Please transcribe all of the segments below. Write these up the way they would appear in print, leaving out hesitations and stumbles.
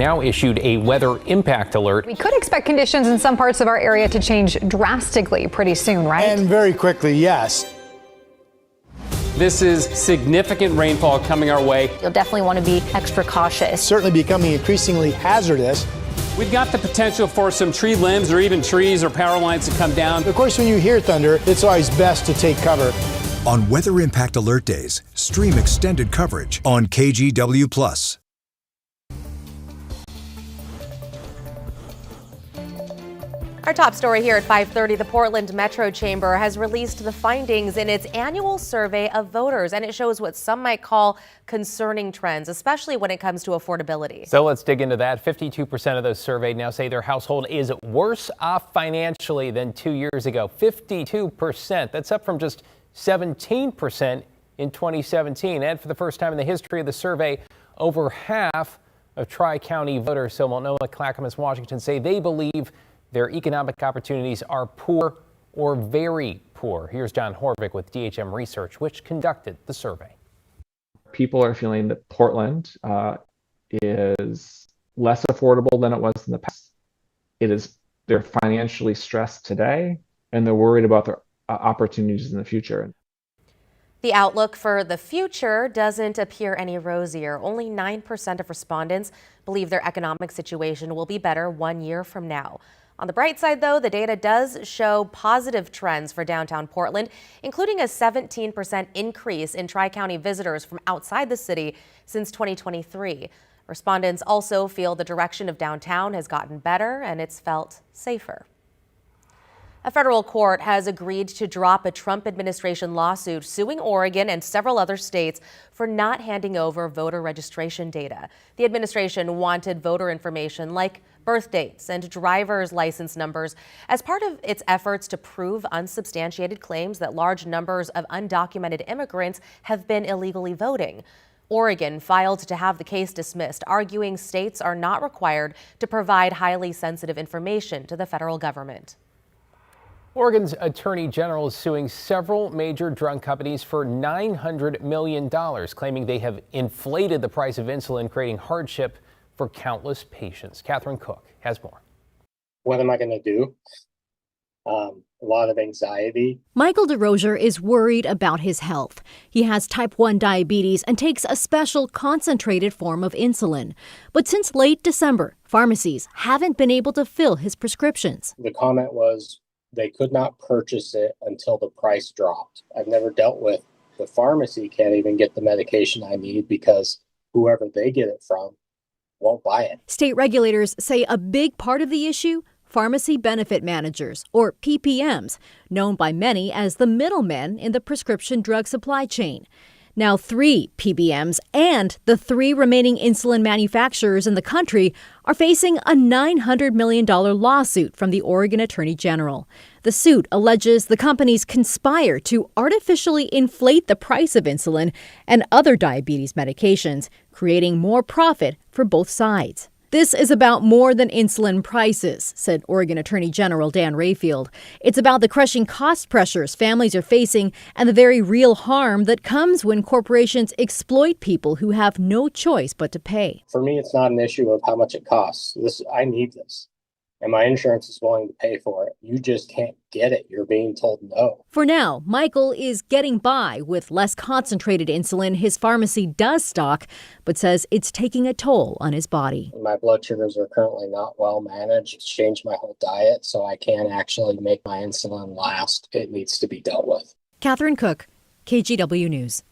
now issued a weather impact alert. We could expect conditions in some parts of our area to change drastically pretty soon, right? And very quickly, yes. This is significant rainfall coming our way. You'll definitely want to be extra cautious. Certainly becoming increasingly hazardous. We've got the potential for some tree limbs or even trees or power lines to come down. Of course, when you hear thunder, it's always best to take cover. On Weather Impact Alert Days, stream extended coverage on KGW+. Our top story here at 5:30, the Portland Metro Chamber has released the findings in its annual survey of voters, and it shows what some might call concerning trends, especially when it comes to affordability. So let's dig into that. 52% of those surveyed now say their household is worse off financially than 2 years ago. 52%. That's up from just 17% in 2017. And for the first time in the history of the survey, over half of Tri-County voters, so Multnomah, Clackamas, Washington, say they believe their economic opportunities are poor or very poor. Here's John Horvick with DHM Research, which conducted the survey. People are feeling that Portland is less affordable than it was in the past. They're financially stressed today, and they're worried about their opportunities in the future. The outlook for the future doesn't appear any rosier. Only 9% of respondents believe their economic situation will be better 1 year from now. On the bright side, though, the data does show positive trends for downtown Portland, including a 17% increase in Tri-County visitors from outside the city since 2023. Respondents also feel the direction of downtown has gotten better and it's felt safer. A federal court has agreed to drop a Trump administration lawsuit suing Oregon and several other states for not handing over voter registration data. The administration wanted voter information like birth dates and driver's license numbers as part of its efforts to prove unsubstantiated claims that large numbers of undocumented immigrants have been illegally voting. Oregon filed to have the case dismissed, arguing states are not required to provide highly sensitive information to the federal government. Oregon's Attorney General is suing several major drug companies for $900 million, claiming they have inflated the price of insulin, creating hardship for countless patients. Catherine Cook has more. What am I going to do? A lot of anxiety. Michael DeRozier is worried about his health. He has type 1 diabetes and takes a special concentrated form of insulin. But since late December, pharmacies haven't been able to fill his prescriptions. The comment was they could not purchase it until the price dropped. I've never dealt with the pharmacy can't even get the medication I need because whoever they get it from won't buy it. State regulators say a big part of the issue, pharmacy benefit managers, or PPMs, known by many as the middlemen in the prescription drug supply chain. Now 3 PBMs and the 3 remaining insulin manufacturers in the country are facing a $900 million lawsuit from the Oregon Attorney General. The suit alleges the companies conspire to artificially inflate the price of insulin and other diabetes medications, creating more profit for both sides. This is about more than insulin prices, said Oregon Attorney General Dan Rayfield. It's about the crushing cost pressures families are facing and the very real harm that comes when corporations exploit people who have no choice but to pay. For me, it's not an issue of how much it costs. I need this. And my insurance is willing to pay for it. You just can't get it. You're being told no. For now, Michael is getting by with less concentrated insulin his pharmacy does stock, but says it's taking a toll on his body. My blood sugars are currently not well managed. It's changed my whole diet, so I can't actually make my insulin last. It needs to be dealt with. Catherine Cook, KGW News.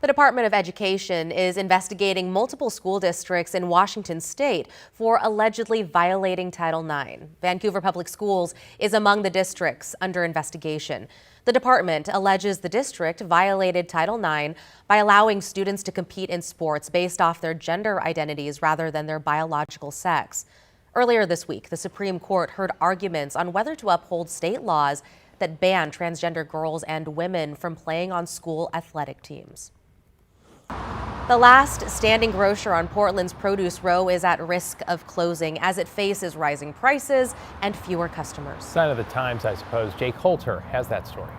The Department of Education is investigating multiple school districts in Washington state for allegedly violating Title IX. Vancouver Public Schools is among the districts under investigation. The department alleges the district violated Title IX by allowing students to compete in sports based off their gender identities rather than their biological sex. Earlier this week, the Supreme Court heard arguments on whether to uphold state laws that ban transgender girls and women from playing on school athletic teams. The last standing grocer on Portland's Produce Row is at risk of closing as it faces rising prices and fewer customers. Sign of the times, I suppose. Jake Holter has that story.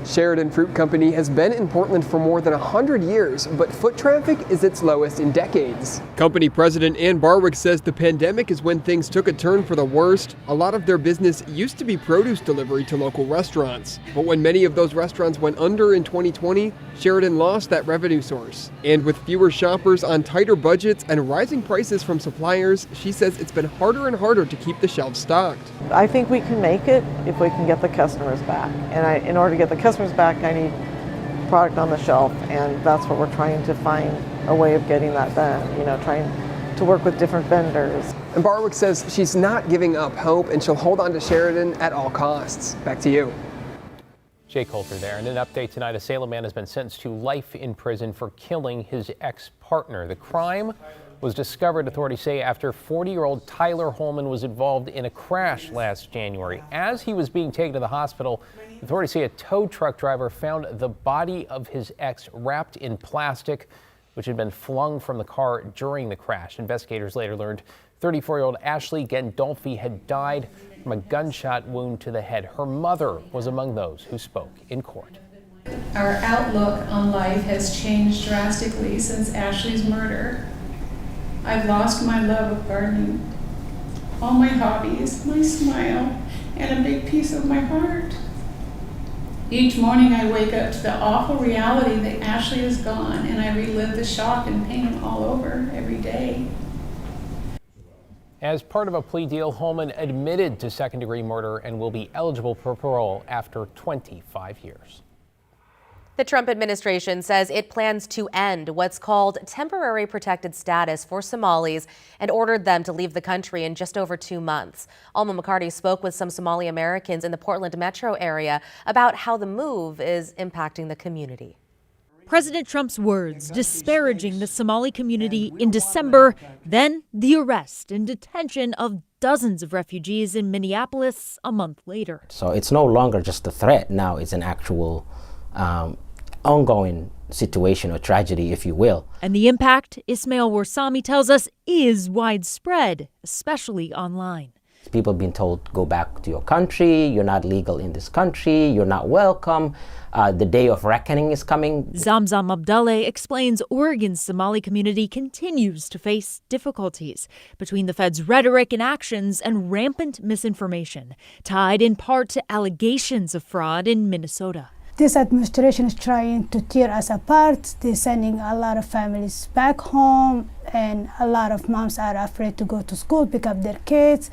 Sheridan Fruit Company has been in Portland for more than 100 years, but foot traffic is its lowest in decades. Company president Ann Barwick says the pandemic is when things took a turn for the worst. A lot of their business used to be produce delivery to local restaurants. But when many of those restaurants went under in 2020, Sheridan lost that revenue source. And with fewer shoppers on tighter budgets and rising prices from suppliers, she says it's been harder and harder to keep the shelves stocked. I think we can make it if we can get the customers back. And in order to get the customers back, I need product on the shelf, and that's what we're trying to find a way of getting that done, trying to work with different vendors. And Barwick says she's not giving up hope and she'll hold on to Sheridan at all costs. Back to you. Jay Coulter there. And an update tonight, a Salem man has been sentenced to life in prison for killing his ex-partner. The crime was discovered, authorities say, after 40-year-old Tyler Holman was involved in a crash last January. As he was being taken to the hospital, authorities say a tow truck driver found the body of his ex wrapped in plastic, which had been flung from the car during the crash. Investigators later learned 34-year-old Ashley Gandolfi had died from a gunshot wound to the head. Her mother was among those who spoke in court. Our outlook on life has changed drastically since Ashley's murder. I've lost my love of gardening, all my hobbies, my smile, and a big piece of my heart. Each morning I wake up to the awful reality that Ashley is gone, and I relive the shock and pain all over every day. As part of a plea deal, Holman admitted to second-degree murder and will be eligible for parole after 25 years. The Trump administration says it plans to end what's called temporary protected status for Somalis and ordered them to leave the country in just over 2 months. Alma McCarty spoke with some Somali Americans in the Portland metro area about how the move is impacting the community. President Trump's words disparaging the Somali community in December, then the arrest and detention of dozens of refugees in Minneapolis a month later. So it's no longer just a threat. Now it's an actual ongoing situation or tragedy, if you will. And the impact, Ismail Warsami tells us, is widespread, especially online. People have been told, go back to your country, you're not legal in this country, you're not welcome, the day of reckoning is coming. Zamzam Abdallah explains Oregon's Somali community continues to face difficulties between the Fed's rhetoric and actions and rampant misinformation, tied in part to allegations of fraud in Minnesota. This administration is trying to tear us apart. They're sending a lot of families back home, and a lot of moms are afraid to go to school, pick up their kids.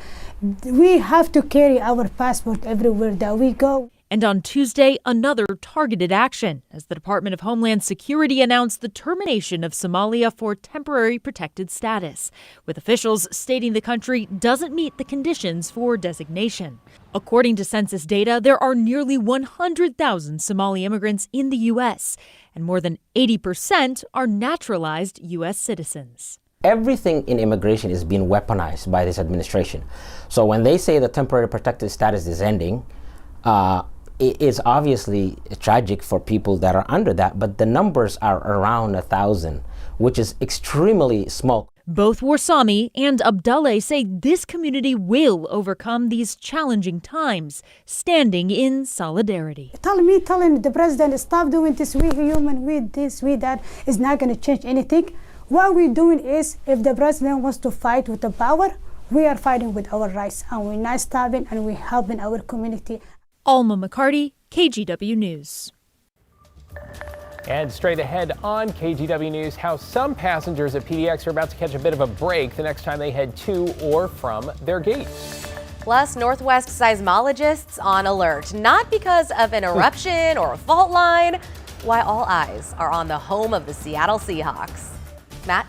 We have to carry our passport everywhere that we go. And on Tuesday, another targeted action as the Department of Homeland Security announced the termination of Somalia for temporary protected status, with officials stating the country doesn't meet the conditions for designation. According to census data, there are nearly 100,000 Somali immigrants in the U.S., and more than 80% are naturalized U.S. citizens. Everything in immigration is being weaponized by this administration. So when they say the temporary protected status is ending, it is obviously tragic for people that are under that, but the numbers are around 1,000, which is extremely small. Both Warsami and Abdallah say this community will overcome these challenging times, standing in solidarity. Telling the president, stop doing this, we human, we this, we that, is not going to change anything. What we're doing is, if the president wants to fight with the power, we are fighting with our rights, and we're not stopping, and we're helping our community. Alma McCarty, KGW News. And straight ahead on KGW News, how some passengers at PDX are about to catch a bit of a break the next time they head to or from their gates. Plus, Northwest seismologists on alert, not because of an eruption or a fault line, why all eyes are on the home of the Seattle Seahawks. Matt?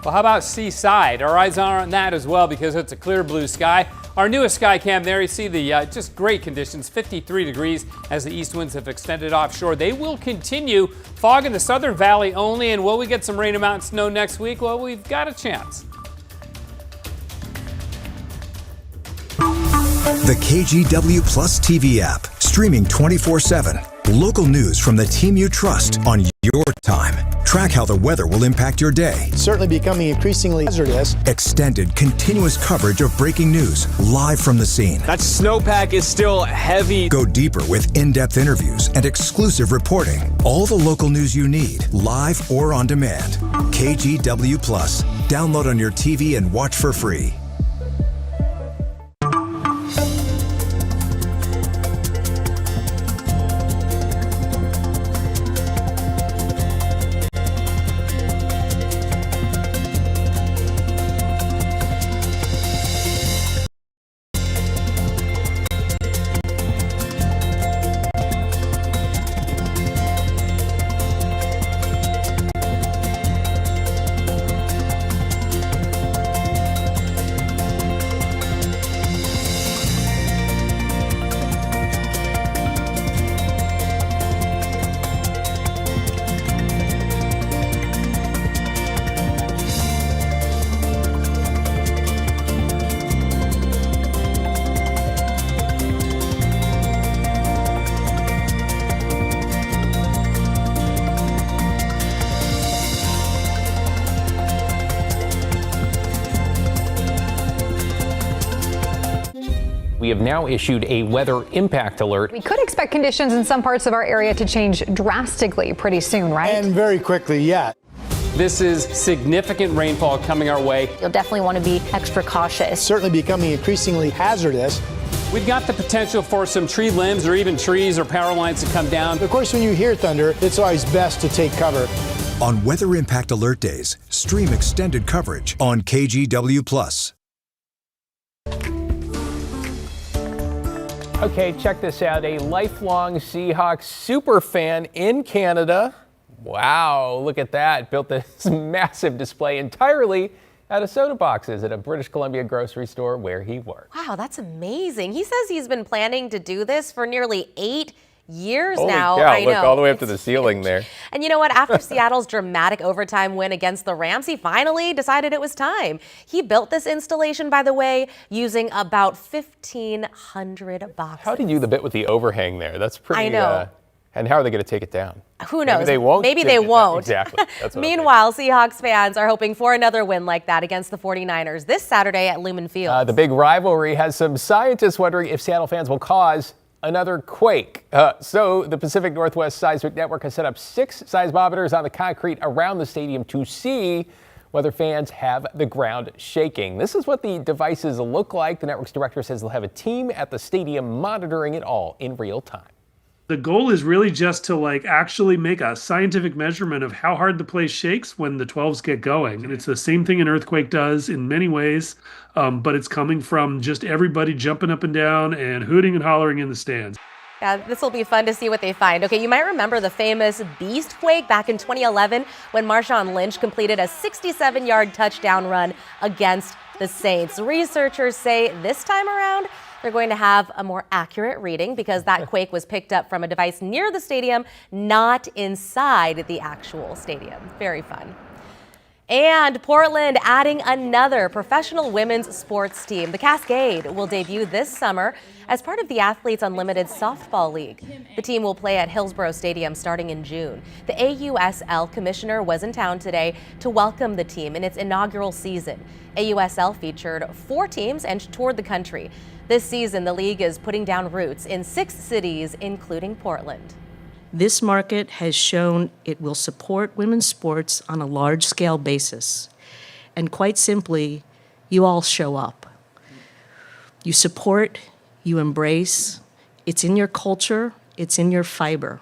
Well, how about Seaside? Our eyes are on that as well because it's a clear blue sky. Our newest sky cam there, you see the just great conditions, 53 degrees as the east winds have extended offshore. They will continue. Fog in the southern valley only, and will we get some rain, amount, and snow next week? Well, we've got a chance. The KGW Plus TV app, streaming 24/7. Local news from the team you trust on Your time. Track how the weather will impact your day. It's certainly becoming increasingly hazardous. Extended, continuous coverage of breaking news live from the scene. That snowpack is still heavy. Go deeper with in-depth interviews and exclusive reporting. All the local news you need, live or on demand. KGW Plus. Download on your TV and watch for free. We have now issued a weather impact alert. We could expect conditions in some parts of our area to change drastically pretty soon, right? And very quickly, yeah. This is significant rainfall coming our way. You'll definitely want to be extra cautious. It's certainly becoming increasingly hazardous. We've got the potential for some tree limbs or even trees or power lines to come down. Of course, when you hear thunder, it's always best to take cover. On Weather Impact Alert Days, stream extended coverage on KGW Plus. Okay, check this out. A lifelong Seahawks super fan in Canada. Wow, look at that. Built this massive display entirely out of soda boxes at a British Columbia grocery store where he works. Wow, that's amazing. He says he's been planning to do this for nearly 8 years Holy now. cow, I know. look all the way up to the ceiling there. And you know what? After Seattle's dramatic overtime win against the Rams, he finally decided it was time. He built this installation, by the way, using about 1,500 boxes. How did you do the bit with the overhang there? That's pretty. I know. And how are they going to take it down? Who knows? Maybe they won't. Maybe they won't. Exactly. That's what Meanwhile, Seahawks fans are hoping for another win like that against the 49ers this Saturday at Lumen Field. The big rivalry has some scientists wondering if Seattle fans will cause another quake. So the Pacific Northwest Seismic Network has set up 6 seismometers on the concrete around the stadium to see whether fans have the ground shaking. This is what the devices look like. The network's director says they'll have a team at the stadium monitoring it all in real time. The goal is really just to actually make a scientific measurement of how hard the place shakes when the 12s get going. And it's the same thing an earthquake does in many ways, but it's coming from just everybody jumping up and down and hooting and hollering in the stands. Yeah, this will be fun to see what they find. Okay, you might remember the famous Beast Quake back in 2011 when Marshawn Lynch completed a 67-yard touchdown run against the Saints. Researchers say this time around, they're going to have a more accurate reading because that quake was picked up from a device near the stadium, not inside the actual stadium. Very fun. And Portland adding another professional women's sports team. The Cascade will debut this summer as part of the Athletes Unlimited Softball League. The team will play at Hillsborough Stadium starting in June. The AUSL commissioner was in town today to welcome the team in its inaugural season. AUSL featured 4 teams and toured the country. This season, the league is putting down roots in 6 cities, including Portland. This market has shown it will support women's sports on a large-scale basis. And quite simply, you all show up. You support, you embrace, it's in your culture, it's in your fiber.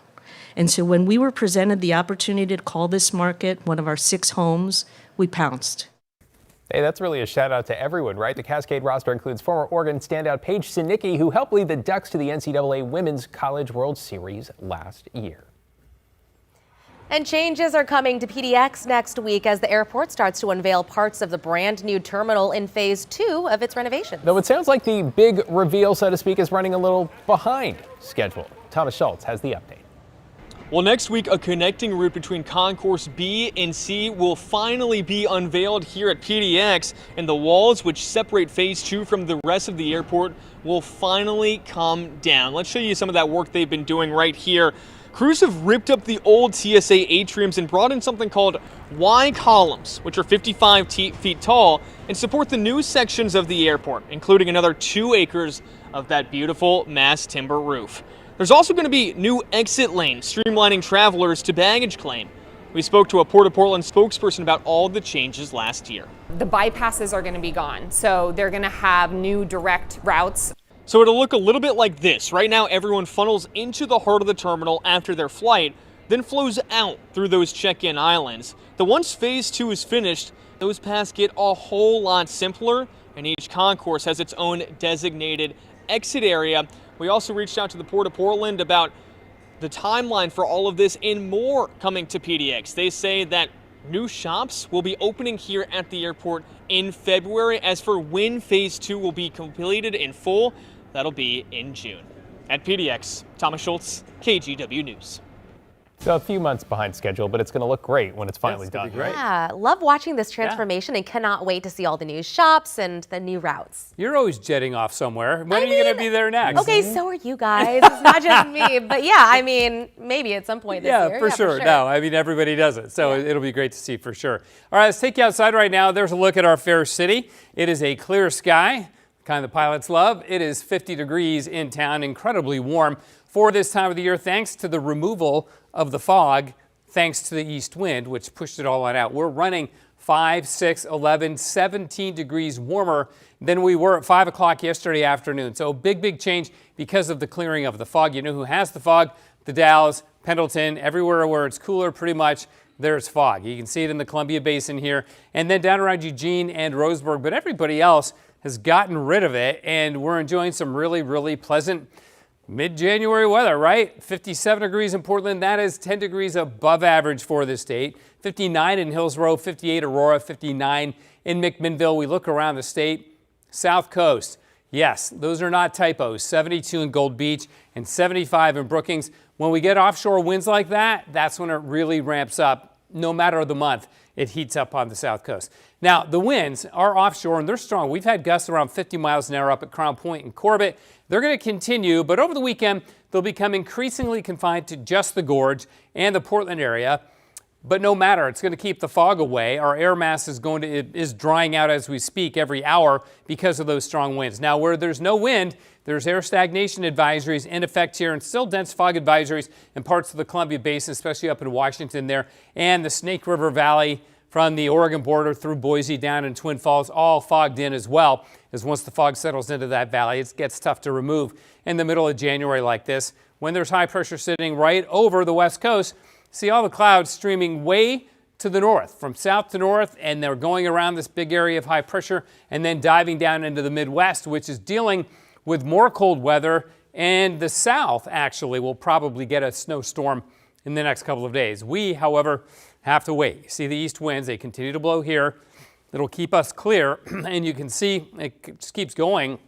And so when we were presented the opportunity to call this market one of our 6 homes, we pounced. Hey, that's really a shout out to everyone, right? The Cascade roster includes former Oregon standout Paige Sinicki, who helped lead the Ducks to the NCAA Women's College World Series last year. And changes are coming to PDX next week as the airport starts to unveil parts of the brand new terminal in phase 2 of its renovations. Though it sounds like the big reveal, so to speak, is running a little behind schedule. Thomas Schultz has the update. Well, next week, a connecting route between Concourse B and C will finally be unveiled here at PDX, and the walls which separate phase 2 from the rest of the airport will finally come down. Let's show you some of that work they've been doing right here. Crews have ripped up the old TSA atriums and brought in something called Y columns, which are 55 feet tall and support the new sections of the airport, including another 2 acres of that beautiful mass timber roof. There's also going to be new exit lanes, streamlining travelers to baggage claim. We spoke to a Port of Portland spokesperson about all the changes last year. The bypasses are going to be gone, so they're going to have new direct routes. So it'll look a little bit like this. Right now, everyone funnels into the heart of the terminal after their flight, then flows out through those check-in islands. But once phase 2 is finished, those paths get a whole lot simpler, and each concourse has its own designated exit area. We also reached out to the Port of Portland about the timeline for all of this and more coming to PDX. They say that new shops will be opening here at the airport in February. As for when phase 2 will be completed in full, that'll be in June. At PDX, Thomas Schultz, KGW News. So a few months behind schedule, but it's going to look great when it's finally done. Great. Yeah, love watching this transformation and cannot wait to see all the new shops and the new routes. You're always jetting off somewhere. When are you going to be there next? Okay, so are you guys. It's not just me. But yeah, I mean, maybe at some point this year. Yeah, for sure. No, I mean, everybody does it. So it'll be great to see for sure. All right, let's take you outside right now. There's a look at our fair city. It is a clear sky, kind the pilots love. It is 50 degrees in town, incredibly warm for this time of the year, thanks to the removal of the fog, thanks to the east wind, which pushed it all on out. We're running 5, 6, 11, 17 degrees warmer than we were at 5 o'clock yesterday afternoon. So big change because of the clearing of the fog. You know who has the fog? The Dalles, Pendleton, everywhere where it's cooler pretty much, there's fog. You can see it in the Columbia Basin here and then down around Eugene and Roseburg, but everybody else has gotten rid of it, and we're enjoying some really pleasant mid-January weather, right? 57 degrees in Portland. That is 10 degrees above average for the state. 59 in Hillsborough, 58 Aurora, 59 in McMinnville. We look around the state. South Coast. Yes, those are not typos. 72 in Gold Beach and 75 in Brookings. When we get offshore winds like that, that's when it really ramps up. No matter the month, it heats up on the South Coast. Now, the winds are offshore and they're strong. We've had gusts around 50 miles an hour up at Crown Point and Corbett. They're going to continue, but over the weekend, they'll become increasingly confined to just the gorge and the Portland area. But no matter, it's going to keep the fog away. Our air mass is drying out as we speak every hour because of those strong winds. Now, where there's no wind, there's air stagnation advisories in effect here and still dense fog advisories in parts of the Columbia Basin, especially up in Washington there, and the Snake River Valley from the Oregon border through Boise down in Twin Falls, all fogged in as well, as once the fog settles into that valley, it gets tough to remove in the middle of January like this. When there's high pressure sitting right over the west coast, see all the clouds streaming way to the north, from south to north, and they're going around this big area of high pressure and then diving down into the Midwest, which is dealing with more cold weather, and the south actually will probably get a snowstorm in the next couple of days. We, however, have to wait. See the east winds, they continue to blow here. It'll keep us clear, and you can see it just keeps going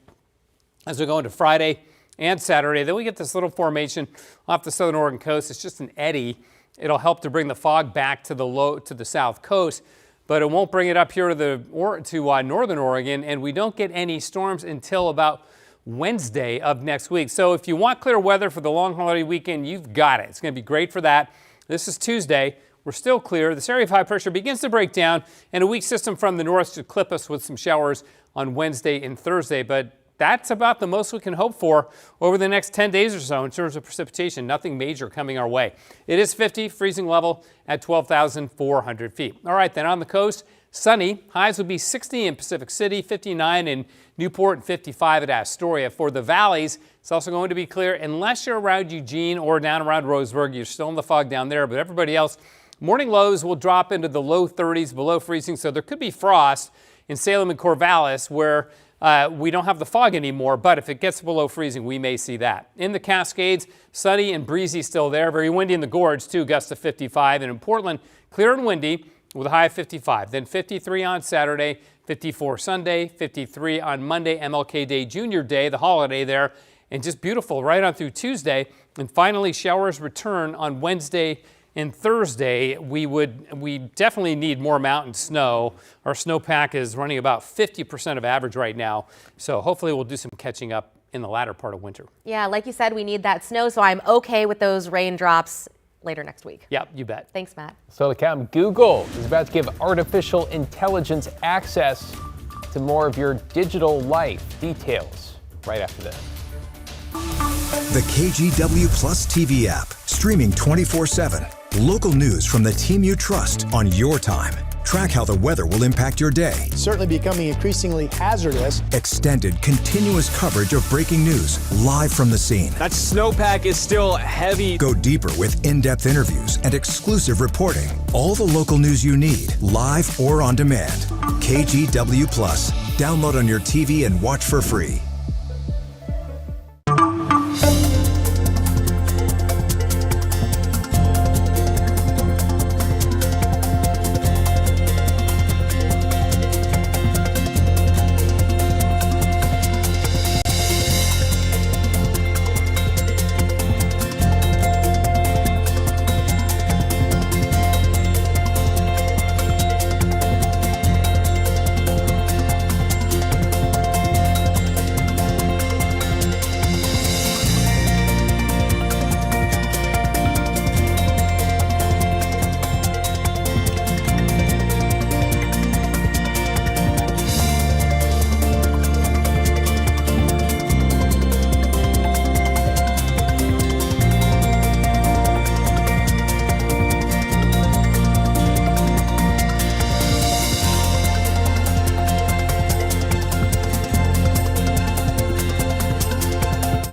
as we go into Friday and Saturday. Then we get this little formation off the southern Oregon coast. It's just an eddy. It'll help to bring the fog back to the south coast, but it won't bring it up here to northern Oregon, and we don't get any storms until about Wednesday of next week. So if you want clear weather for the long holiday weekend, you've got it. It's going to be great for that. This is Tuesday. We're still clear. This area of high pressure begins to break down, and a weak system from the north should clip us with some showers on Wednesday and Thursday, but that's about the most we can hope for over the next 10 days or so in terms of precipitation. Nothing major coming our way. It is 50, freezing level at 12,400 feet. All right, then on the coast, sunny. Highs will be 60 in Pacific City, 59 in Newport, and 55 at Astoria. For the valleys, it's also going to be clear unless you're around Eugene or down around Roseburg. You're still in the fog down there, but everybody else, morning lows will drop into the low 30s, below freezing, so there could be frost in Salem and Corvallis where we don't have the fog anymore, but if it gets below freezing, we may see that. In the Cascades, sunny and breezy still there. Very windy in the gorge, too, gusts to 55. And in Portland, clear and windy with a high of 55. Then 53 on Saturday, 54 Sunday, 53 on Monday, MLK Day, Junior Day, the holiday there, and just beautiful right on through Tuesday. And finally, showers return on Wednesday and Thursday. We definitely need more mountain snow. Our snowpack is running about 50% of average right now, so hopefully we'll do some catching up in the latter part of winter. Yeah, like you said, we need that snow, so I'm okay with those raindrops later next week. Yep, you bet. Thanks, Matt. So to come, Google is about to give artificial intelligence access to more of your digital life. Details right after this. The KGW Plus TV app, streaming 24/7. Local news from the team you trust on your time. Track how the weather will impact your day. Certainly becoming increasingly hazardous. Extended, continuous coverage of breaking news live from the scene. That snowpack is still heavy. Go deeper with in-depth interviews and exclusive reporting. All the local news you need, live or on demand. KGW Plus. Download on your TV and watch for free.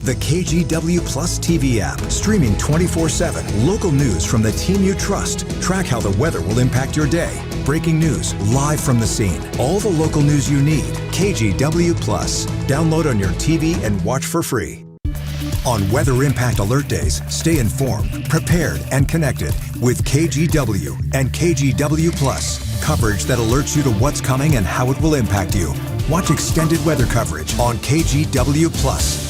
The KGW Plus TV app, streaming 24/7. Local news from the team you trust. Track how the weather will impact your day. Breaking news live from the scene. All the local news you need. KGW Plus. Download on your TV and watch for free. On Weather Impact Alert Days, stay informed, prepared, and connected with KGW and KGW Plus. Coverage that alerts you to what's coming and how it will impact you. Watch extended weather coverage on KGW Plus.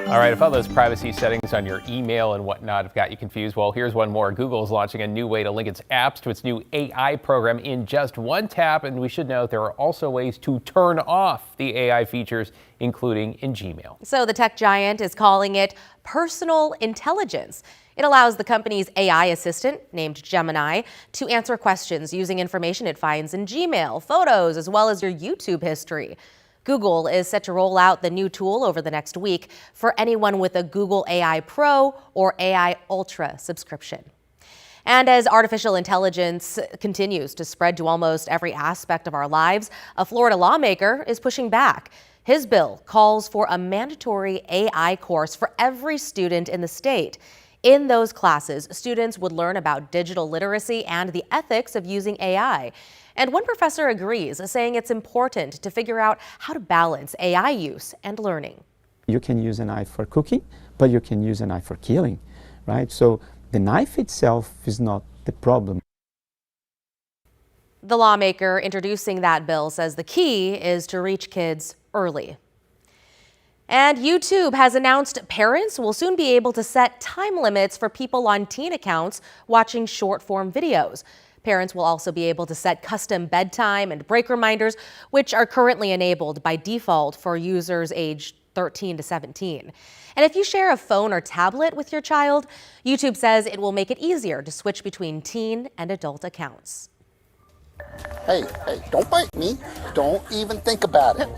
All right, if all those privacy settings on your email and whatnot have got you confused, well, here's one more. Google is launching a new way to link its apps to its new AI program in just one tap. And we should note there are also ways to turn off the AI features, including in Gmail. So the tech giant is calling it personal intelligence. It allows the company's AI assistant, named Gemini, to answer questions using information it finds in Gmail, photos, as well as your YouTube history. Google is set to roll out the new tool over the next week for anyone with a Google AI Pro or AI Ultra subscription. And as artificial intelligence continues to spread to almost every aspect of our lives, a Florida lawmaker is pushing back. His bill calls for a mandatory AI course for every student in the state. In those classes, students would learn about digital literacy and the ethics of using AI. And one professor agrees, saying it's important to figure out how to balance AI use and learning. You can use a knife for cooking, but you can use a knife for killing, right? So the knife itself is not the problem. The lawmaker introducing that bill says the key is to reach kids early. And YouTube has announced parents will soon be able to set time limits for people on teen accounts watching short-form videos. Parents will also be able to set custom bedtime and break reminders, which are currently enabled by default for users aged 13 to 17. And if you share a phone or tablet with your child, YouTube says it will make it easier to switch between teen and adult accounts. Hey, don't bite me. Don't even think about it.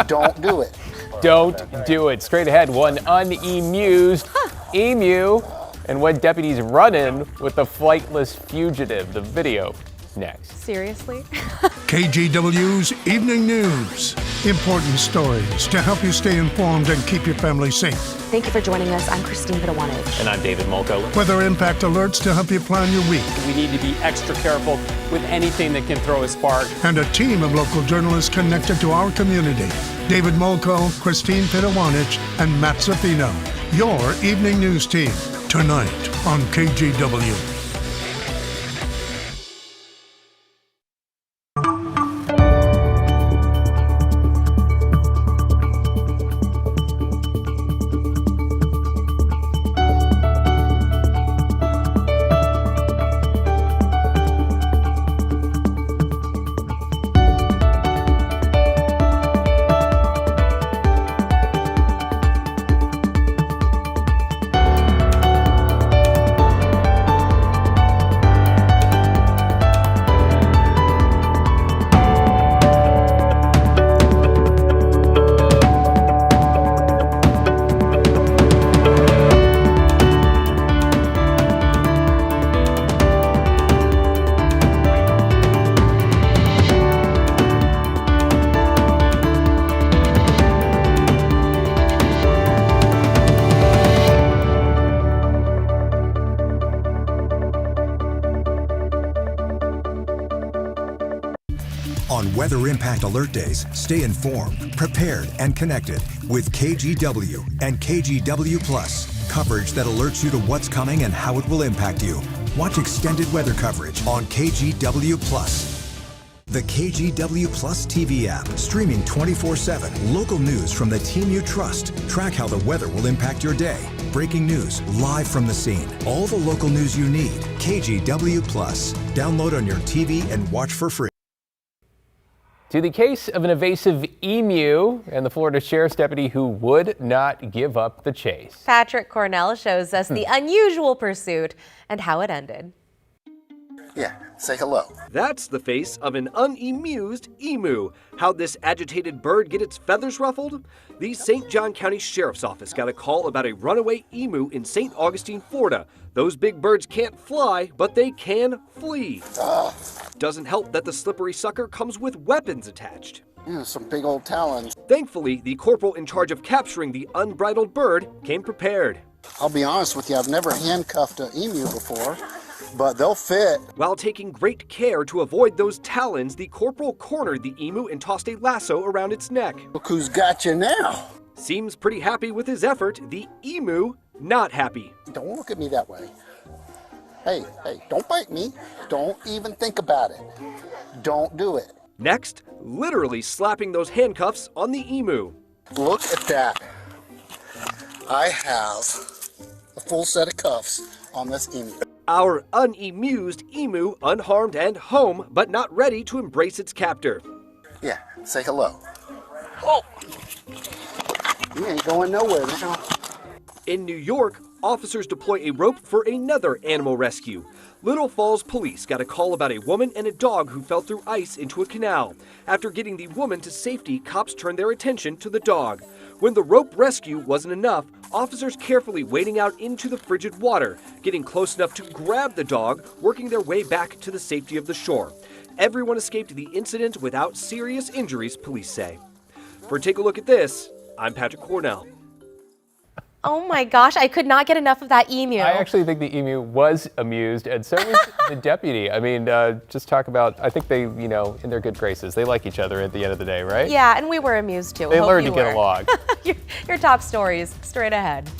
Don't do it. Don't do it. Straight ahead, one unemused emu and when deputies run in with the flightless fugitive. The video next. Seriously? KGW's Evening News. Important stories to help you stay informed and keep your family safe. Thank you for joining us. I'm Christine Pitawanich. And I'm David Molko. Weather impact alerts to help you plan your week. We need to be extra careful with anything that can throw a spark. And a team of local journalists connected to our community. David Molko, Christine Pitawanich, and Matt Zaffino. Your Evening News team. Tonight on KGW. On weather impact alert days, stay informed, prepared, and connected with KGW and KGW Plus. Coverage that alerts you to what's coming and how it will impact you. Watch extended weather coverage on KGW Plus. The KGW Plus TV app, streaming 24/7. Local news from the team you trust. Track how the weather will impact your day. Breaking news live from the scene. All the local news you need. KGW Plus. Download on your TV and watch for free. To the case of an evasive emu and the Florida Sheriff's deputy who would not give up the chase. Patrick Cornell shows us the unusual pursuit and how it ended. Yeah, say hello. That's the face of an unemused emu. How'd this agitated bird get its feathers ruffled? The St. John County Sheriff's Office got a call about a runaway emu in St. Augustine, Florida. Those big birds can't fly, but they can flee. Doesn't help that the slippery sucker comes with weapons attached. Yeah, some big old talons. Thankfully, the corporal in charge of capturing the unbridled bird came prepared. I'll be honest with you, I've never handcuffed an emu before, but they'll fit. While taking great care to avoid those talons, the corporal cornered the emu and tossed a lasso around its neck. Look who's got you now. Seems pretty happy with his effort. The emu, not happy. Don't look at me that way. Hey, don't bite me. Don't even think about it. Don't do it. Next, literally slapping those handcuffs on the emu. Look at that. I have a full set of cuffs on this emu. Our unemused emu, unharmed and home, but not ready to embrace its captor. Yeah, say hello. Oh! You ain't going nowhere now. In New York, officers deploy a rope for another animal rescue. Little Falls police got a call about a woman and a dog who fell through ice into a canal. After getting the woman to safety, cops turned their attention to the dog. When the rope rescue wasn't enough, officers carefully wading out into the frigid water, getting close enough to grab the dog, working their way back to the safety of the shore. Everyone escaped the incident without serious injuries, police say. For Take a Look at This, I'm Patrick Cornell. Oh my gosh, I could not get enough of that emu. I actually think the emu was amused, and so was the deputy. I mean, just talk about, I think they, in their good graces. They like each other at the end of the day, right? Yeah, and we were amused too. They learned to get along. Your top stories straight ahead.